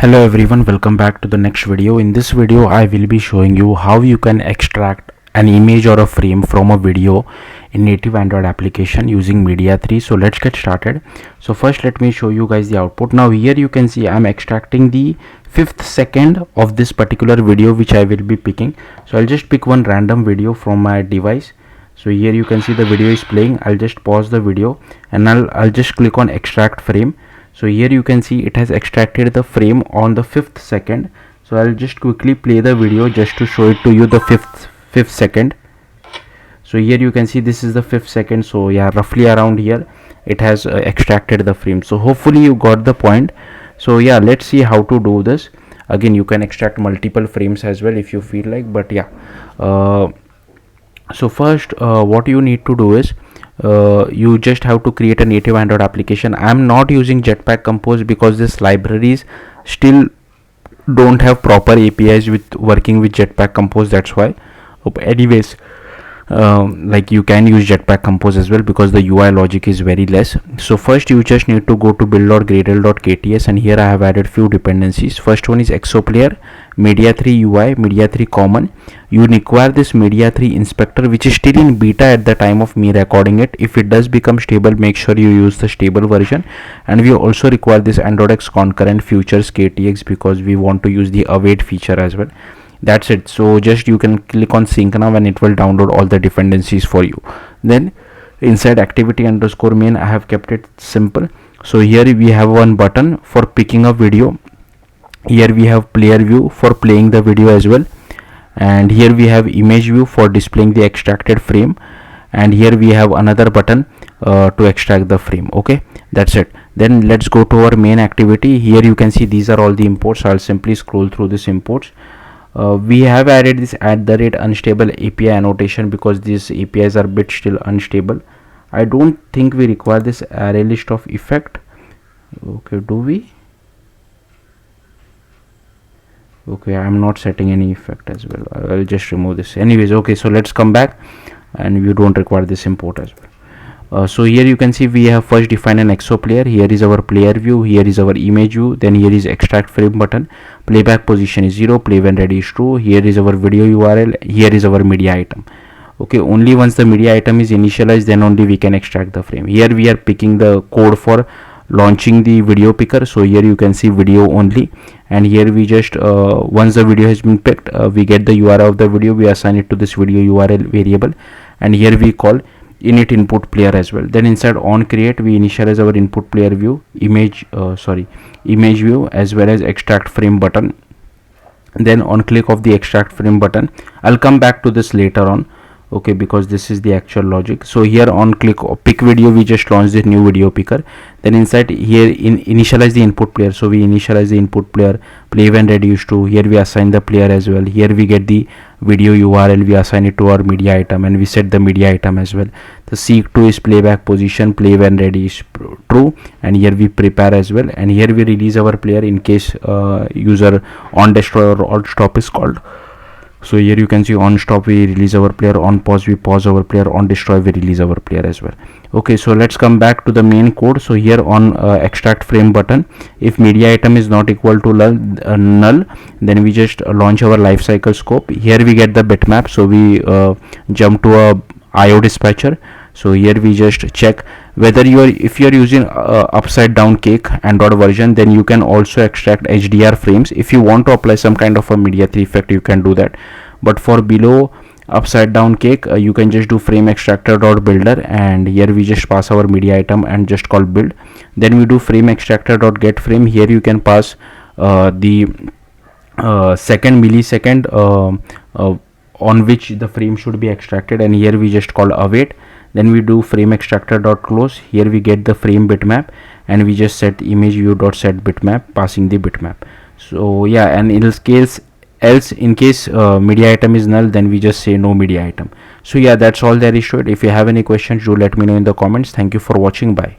Hello everyone, welcome back to the next video. In this video I will be showing you how you can extract an image or a frame from a video in native Android application using Media3. So let's get started. So first let me show you guys the output. Now here you can see I'm extracting the 5th second of this particular video which I will be picking. So I'll just pick one random video from my device. So here you can see the video is playing. I'll just pause the video and I'll just click on extract frame. So here you can see it has extracted the frame on the 5th second. So I'll just quickly play the video just to show it to you, the fifth second. So here you can see this is the 5th second. So yeah, roughly around here it has extracted the frame. So hopefully you got the point. So yeah, let's see how to do this. Again, you can extract multiple frames as well if you feel like, but yeah, so first what you need to do is you just have to create a native Android application. I am not using Jetpack Compose because these libraries still don't have proper APIs with working with Jetpack Compose, that's why. Anyways, like you can use Jetpack Compose as well because the UI logic is very less. So first you just need to go to build.gradle.kts, and here I have added few dependencies. First one is ExoPlayer, Media3 UI, Media3 common. You require this Media3 inspector which is still in beta at the time of me recording it. If it does become stable, make sure you use the stable version. And we also require this Android X concurrent futures KTX because we want to use the await feature as well. That's it. So just you can click on sync now and it will download all the dependencies for you. Then inside activity underscore main I have kept it simple. So here we have one button for picking a video. Here we have player view for playing the video as well, and here we have image view for displaying the extracted frame, and here we have another button to extract the frame. Okay, that's it. Then let's go to our main activity. Here you can see these are all the imports. I'll simply scroll through this imports. We have added this @unstable API annotation because these APIs are bit still unstable. I don't think we require this array list of effect. Okay, do we? Okay, I'm not setting any effect as well. I'll just remove this anyways. Okay, so let's come back, and you don't require this import as well. So here you can see we have first defined an ExoPlayer. Here is our player view, here is our image view, then here is extract frame button, playback position is 0, play when ready is true, here is our video URL, here is our media item. Okay, only once the media item is initialized, then only we can extract the frame. Here we are picking the code for launching the video picker. So here you can see video only, and here we just once the video has been picked, we get the URL of the video, we assign it to this video URL variable, and here we call init input player as well. Then inside on create we initialize our input player view, image view as well as extract frame button. Then on click of the extract frame button, I'll come back to this later on, okay, because this is the actual logic. So here on click pick video, we just launch the new video picker. Then inside here initialize the input player. So we initialize the input player, play when ready is true. Here we assign the player as well. Here we get the video URL, we assign it to our media item, and we set the media item as well. The seek2 is playback position, play when ready is true, and here we prepare as well, and here we release our player in case user on destroy or alt stop is called. So here you can see on stop we release our player, on pause we pause our player, on destroy we release our player as well. Okay, so let's come back to the main code. So here on extract frame button, if media item is not equal to null, then we just launch our lifecycle scope. Here we get the bitmap, so we jump to a IO dispatcher. So here we just check whether if you are using upside down cake Android version, then you can also extract HDR frames. If you want to apply some kind of a Media3 effect, you can do that, but for below upside down cake you can just do frame extractor dot builder, and here we just pass our media item and just call build. Then we do frame extractor dot get frame. Here you can pass the second millisecond on which the frame should be extracted, and here we just call await. Then we do frame extractor dot close. Here we get the frame bitmap, and we just set image view dot set bitmap, passing the bitmap. So yeah, and in case media item is null, then we just say no media item. So yeah, that's all there is to it. If you have any questions, do let me know in the comments. Thank you for watching. Bye.